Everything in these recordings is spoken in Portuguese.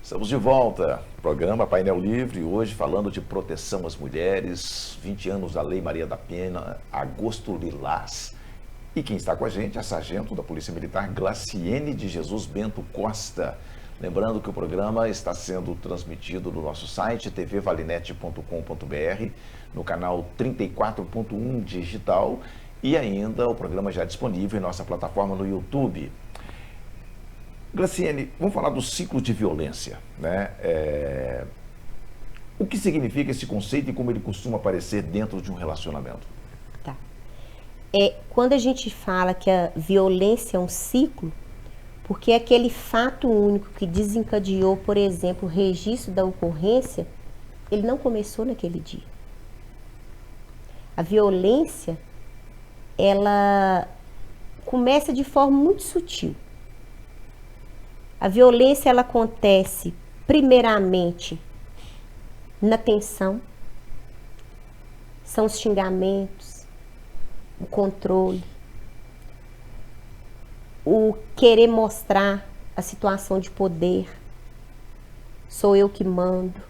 Estamos de volta, programa Painel Livre, hoje falando de proteção às mulheres, 20 anos da Lei Maria da Penha, agosto lilás. E quem está com a gente é a sargento da Polícia Militar, Glaciene de Jesus Bento Costa. Lembrando que o programa está sendo transmitido no nosso site, tvvalinete.com.br, no canal 34.1 digital e ainda o programa já é disponível em nossa plataforma no YouTube. Glaciene, vamos falar do ciclo de violência, né? O que significa esse conceito e como ele costuma aparecer dentro de um relacionamento? Tá. Quando a gente fala que a violência é um ciclo, porque aquele fato único que desencadeou, por exemplo, o registro da ocorrência, ele não começou naquele dia. A violência, ela começa de forma muito sutil. A violência, ela acontece primeiramente na tensão, são os xingamentos, o controle, o querer mostrar a situação de poder, sou eu que mando.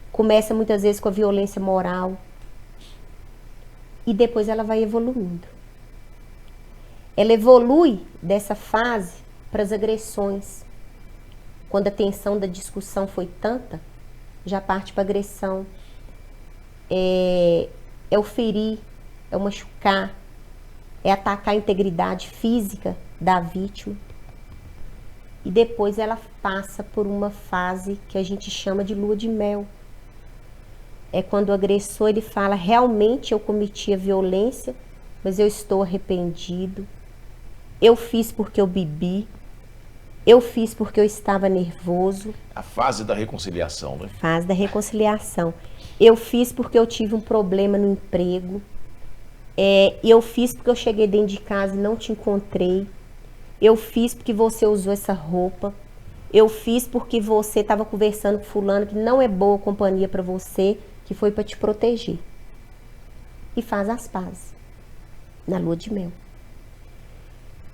Começa muitas vezes com a violência moral e depois ela vai evoluindo. Ela evolui dessa fase para as agressões. Quando a tensão da discussão foi tanta, já parte para agressão. É o ferir, é o machucar, é atacar a integridade física da vítima. E depois ela passa por uma fase que a gente chama de lua de mel. É quando o agressor ele fala, realmente eu cometi a violência, mas eu estou arrependido. Eu fiz porque eu bebi. Eu fiz porque eu estava nervoso. A fase da reconciliação, né? Fase da reconciliação. Eu fiz porque eu tive um problema no emprego. Eu fiz porque eu cheguei dentro de casa e não te encontrei. Eu fiz porque você usou essa roupa. Eu fiz porque você estava conversando com fulano que não é boa companhia para você, que foi para te proteger. E faz as pazes na lua de mel.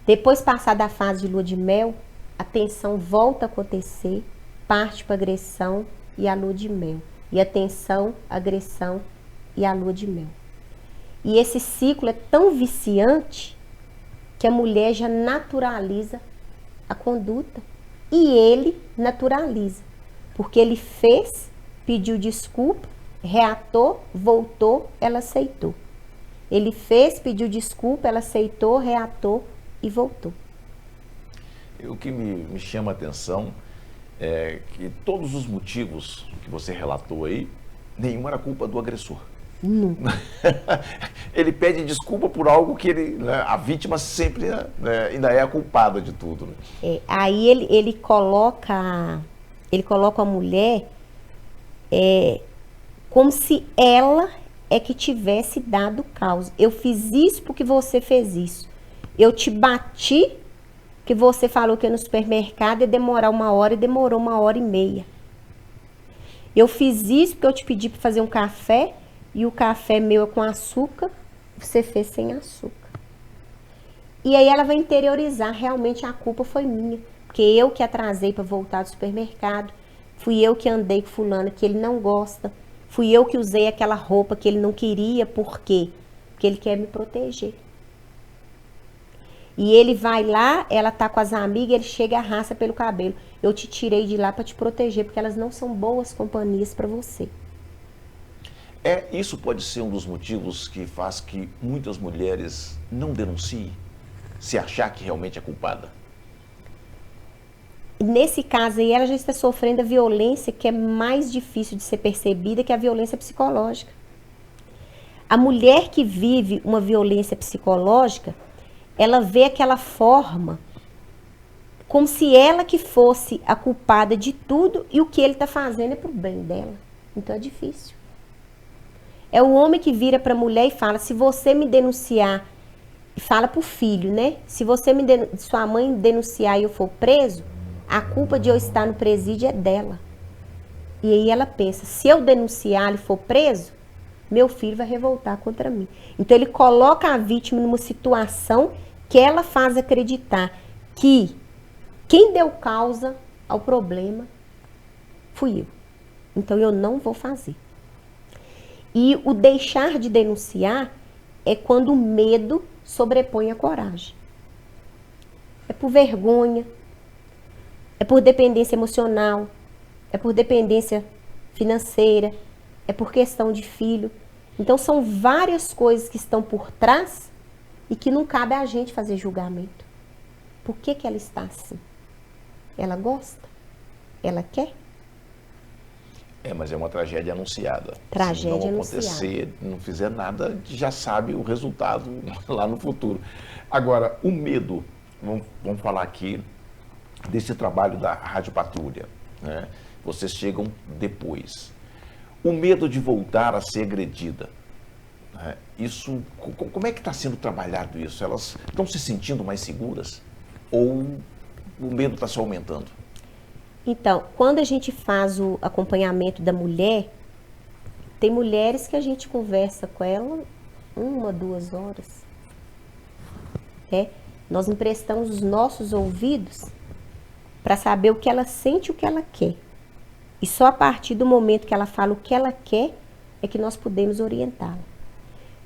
Depois passar da fase de lua de mel, a tensão volta a acontecer, parte para agressão e a lua de mel. E a tensão, agressão e a lua de mel. E esse ciclo é tão viciante que a mulher já naturaliza a conduta e ele naturaliza. Porque ele fez, pediu desculpa, reatou, voltou, ela aceitou. Ele fez, pediu desculpa, ela aceitou, reatou e voltou. O que me chama a atenção é que todos os motivos que você relatou aí, nenhuma era culpa do agressor. Nunca. Ele pede desculpa por algo que a vítima sempre ainda é a culpada de tudo. Né? Aí ele coloca a mulher como se ela é que tivesse dado causa. Eu fiz isso porque você fez isso. Eu te bati que você falou que ia no supermercado ia demorar 1 hora e demorou 1h30. Eu fiz isso porque eu te pedi para fazer um café e o café meu é com açúcar, você fez sem açúcar. E aí ela vai interiorizar, realmente a culpa foi minha, porque eu que atrasei para voltar do supermercado, fui eu que andei com fulano que ele não gosta, fui eu que usei aquela roupa que ele não queria, por quê? Porque ele quer me proteger. E ele vai lá, ela tá com as amigas, ele chega e arrasta pelo cabelo. Eu te tirei de lá para te proteger, porque elas não são boas companhias para você. Isso pode ser um dos motivos que faz que muitas mulheres não denunciem, se achar que realmente é culpada. Nesse caso aí, ela já está sofrendo a violência que é mais difícil de ser percebida, que é a violência psicológica. A mulher que vive uma violência psicológica, ela vê aquela forma como se ela que fosse a culpada de tudo e o que ele está fazendo é pro bem dela. Então é difícil. É o homem que vira para a mulher e fala, se você me denunciar, e fala pro filho, né? Se sua mãe denunciar e eu for preso, a culpa de eu estar no presídio é dela. E aí ela pensa, se eu denunciar e for preso, meu filho vai revoltar contra mim. Então ele coloca a vítima numa situação que ela faz acreditar que quem deu causa ao problema fui eu. Então eu não vou fazer. E o deixar de denunciar é quando o medo sobrepõe a coragem. É por vergonha, é por dependência emocional, é por dependência financeira, é por questão de filho. Então são várias coisas que estão por trás e que não cabe a gente fazer julgamento. Por que que ela está assim? Ela gosta? Ela quer? Mas é uma tragédia anunciada. Tragédia Se não anunciada. acontecer, não fizer nada, já sabe o resultado lá no futuro. Agora, o medo, vamos falar aqui desse trabalho da Rádio Patrulha, né? Vocês chegam depois. O medo de voltar a ser agredida, né? Isso, como é que está sendo trabalhado isso? Elas estão se sentindo mais seguras? Ou o medo está só aumentando? Então, quando a gente faz o acompanhamento da mulher, tem mulheres que a gente conversa com ela 1, 2 horas. Nós emprestamos os nossos ouvidos para saber o que ela sente e o que ela quer. E só a partir do momento que ela fala o que ela quer é que nós podemos orientá-la.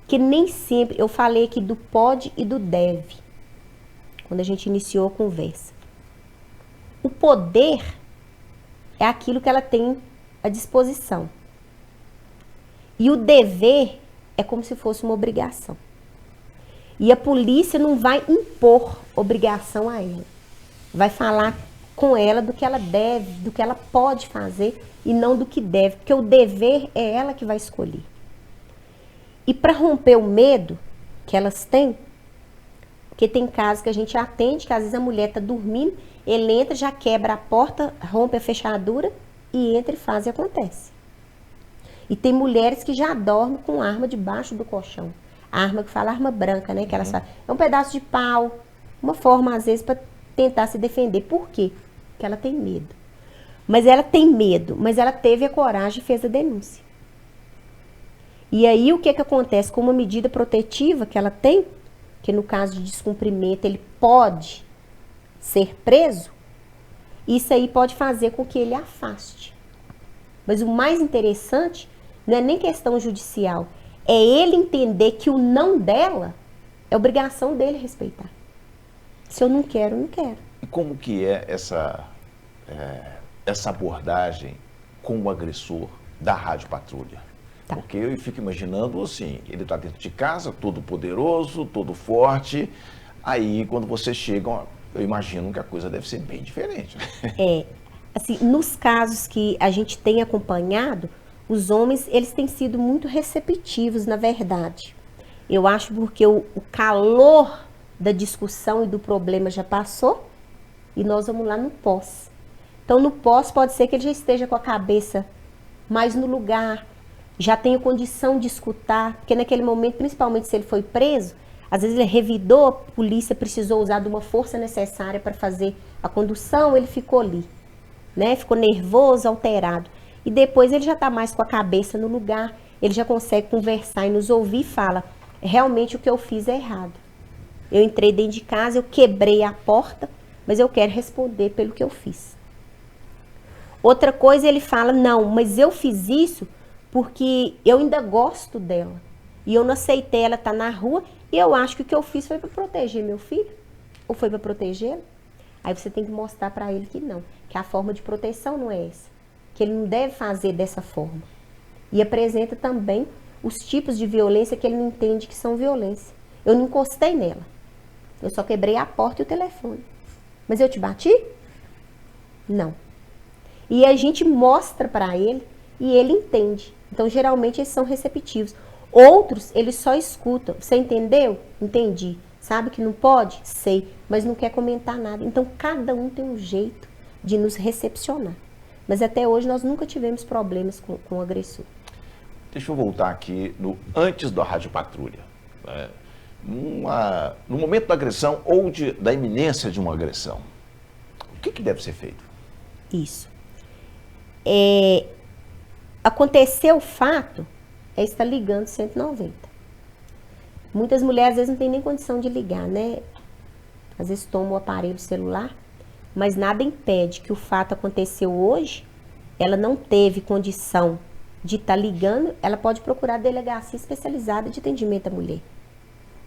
Que nem sempre, eu falei aqui do pode e do deve, quando a gente iniciou a conversa. O poder é aquilo que ela tem à disposição. E o dever é como se fosse uma obrigação. E a polícia não vai impor obrigação a ela. Vai falar com ela do que ela deve, do que ela pode fazer e não do que deve. Porque o dever é ela que vai escolher. E para romper o medo que elas têm, porque tem casos que a gente atende, que às vezes a mulher está dormindo, ele entra, já quebra a porta, rompe a fechadura e entra e faz e acontece. E tem mulheres que já dormem com arma debaixo do colchão. A arma que fala arma branca, né? Que elas falam, é um pedaço de pau, uma forma às vezes para tentar se defender. Por quê? Porque ela tem medo. Mas ela tem medo, mas ela teve a coragem e fez a denúncia. E aí o que acontece? Com uma medida protetiva que ela tem, que no caso de descumprimento ele pode ser preso, isso aí pode fazer com que ele afaste. Mas o mais interessante não é nem questão judicial, é ele entender que o não dela é obrigação dele respeitar. Se eu não quero, eu não quero. E como que é essa abordagem com o agressor da Rádio Patrulha? Tá. Porque eu fico imaginando assim, ele está dentro de casa, todo poderoso, todo forte, aí quando vocês chegam, eu imagino que a coisa deve ser bem diferente. Assim, nos casos que a gente tem acompanhado, os homens, eles têm sido muito receptivos, na verdade. Eu acho porque o calor da discussão e do problema já passou e nós vamos lá no pós. Então, no pós pode ser que ele já esteja com a cabeça mais no lugar, já tenha condição de escutar, porque naquele momento, principalmente se ele foi preso, às vezes ele revidou, a polícia precisou usar de uma força necessária para fazer a condução, ele ficou ali, né? Ficou nervoso, alterado. E depois ele já está mais com a cabeça no lugar, ele já consegue conversar e nos ouvir e fala, realmente o que eu fiz é errado. Eu entrei dentro de casa, eu quebrei a porta, mas eu quero responder pelo que eu fiz. Outra coisa, ele fala, não, mas eu fiz isso porque eu ainda gosto dela. E eu não aceitei ela estar na rua e eu acho que o que eu fiz foi para proteger meu filho. Ou foi para protegê-lo? Aí você tem que mostrar para ele que não. Que a forma de proteção não é essa. Que ele não deve fazer dessa forma. E apresenta também os tipos de violência que ele não entende que são violência. Eu não encostei nela. Eu só quebrei a porta e o telefone. Mas eu te bati? Não. E a gente mostra para ele e ele entende. Então, geralmente, eles são receptivos. Outros, eles só escutam. Você entendeu? Entendi. Sabe que não pode? Sei. Mas não quer comentar nada. Então, cada um tem um jeito de nos recepcionar. Mas até hoje, nós nunca tivemos problemas com o agressor. Deixa eu voltar aqui no antes da Rádio Patrulha. No momento da agressão ou da iminência de uma agressão, o que deve ser feito? Isso. Aconteceu o fato, estar ligando 190. Muitas mulheres às vezes não têm nem condição de ligar, né? Às vezes tomam o aparelho celular, mas nada impede que o fato aconteceu hoje, ela não teve condição de estar ligando, ela pode procurar a delegacia especializada de atendimento à mulher.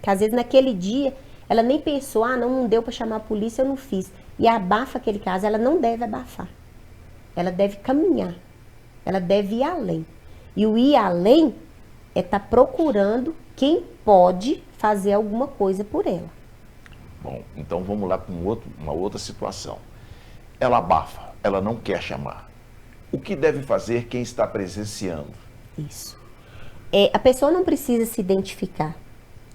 Que às vezes naquele dia, ela nem pensou, não deu para chamar a polícia, eu não fiz. E abafa aquele caso, ela não deve abafar. Ela deve caminhar, ela deve ir além. E o ir além é estar procurando quem pode fazer alguma coisa por ela. Bom, então vamos lá para uma outra situação. Ela abafa, ela não quer chamar. O que deve fazer quem está presenciando? Isso. A pessoa não precisa se identificar,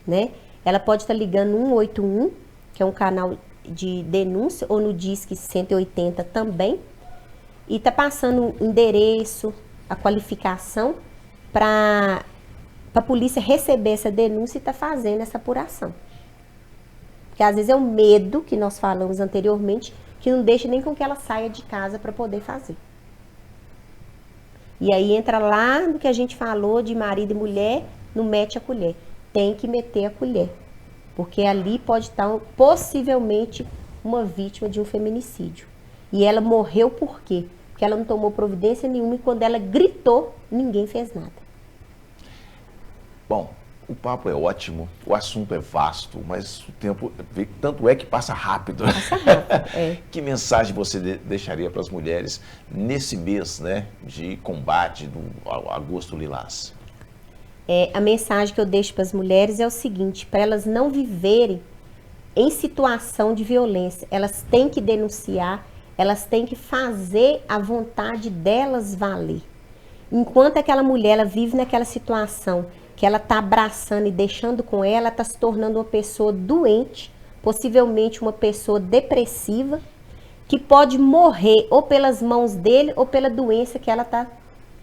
né? Ela pode estar ligando 181, que é um canal de denúncia, ou no Disque 180 também, e está passando o endereço, a qualificação, para a polícia receber essa denúncia e estar fazendo essa apuração. Porque às vezes é o medo, que nós falamos anteriormente, que não deixa nem com que ela saia de casa para poder fazer. E aí entra lá no que a gente falou de marido e mulher, não mete a colher. Tem que meter a colher. Porque ali pode estar possivelmente uma vítima de um feminicídio. E ela morreu por quê? Porque ela não tomou providência nenhuma e quando ela gritou, ninguém fez nada. Bom, o papo é ótimo, o assunto é vasto, mas o tempo, tanto é que passa rápido. Passa rápido, é. Que mensagem você deixaria para as mulheres nesse mês, né, de combate do Agosto Lilás? A mensagem que eu deixo para as mulheres é o seguinte, para elas não viverem em situação de violência, elas têm que denunciar, elas têm que fazer a vontade delas valer. Enquanto aquela mulher ela vive naquela situação que ela está abraçando e deixando com ela está se tornando uma pessoa doente, possivelmente uma pessoa depressiva, que pode morrer ou pelas mãos dele ou pela doença que ela está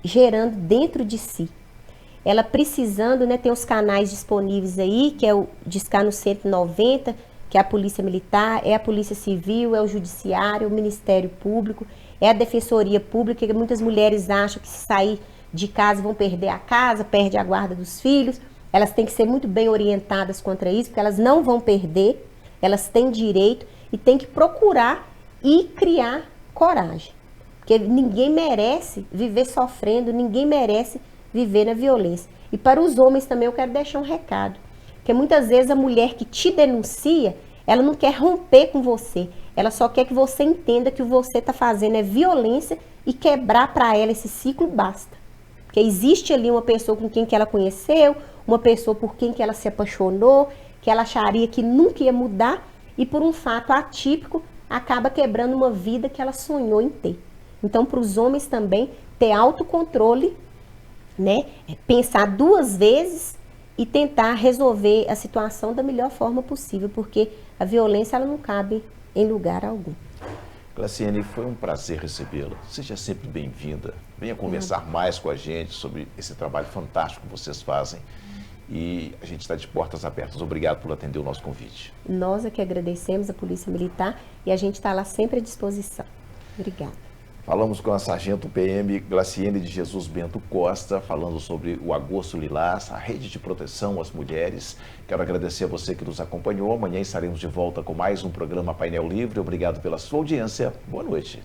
gerando dentro de si. Ela precisando, né, tem os canais disponíveis aí, que é o Discar no 190, que é a Polícia Militar, é a Polícia Civil, é o Judiciário, o Ministério Público, é a Defensoria Pública, que muitas mulheres acham que se sair de casa vão perder a casa, perde a guarda dos filhos. Elas têm que ser muito bem orientadas contra isso, porque elas não vão perder, elas têm direito e têm que procurar e criar coragem. Porque ninguém merece viver sofrendo, ninguém merece viver na violência. E para os homens também eu quero deixar um recado, porque muitas vezes a mulher que te denuncia, ela não quer romper com você, ela só quer que você entenda que o que você está fazendo é violência e quebrar para ela esse ciclo basta. Porque existe ali uma pessoa com quem que ela conheceu, uma pessoa por quem que ela se apaixonou, que ela acharia que nunca ia mudar e por um fato atípico acaba quebrando uma vida que ela sonhou em ter. Então para os homens também ter autocontrole, né? Pensar duas vezes e tentar resolver a situação da melhor forma possível, porque a violência ela não cabe em lugar algum. Glaciene, foi um prazer recebê-la. Seja sempre bem-vinda. Venha conversar mais com a gente sobre esse trabalho fantástico que vocês fazem. E a gente está de portas abertas. Obrigado por atender o nosso convite. Nós é que agradecemos a Polícia Militar e a gente está lá sempre à disposição. Obrigada. Falamos com a Sargento PM Glaciene de Jesus Bento Costa, falando sobre o Agosto Lilás, a rede de proteção às mulheres. Quero agradecer a você que nos acompanhou. Amanhã estaremos de volta com mais um programa Painel Livre. Obrigado pela sua audiência. Boa noite.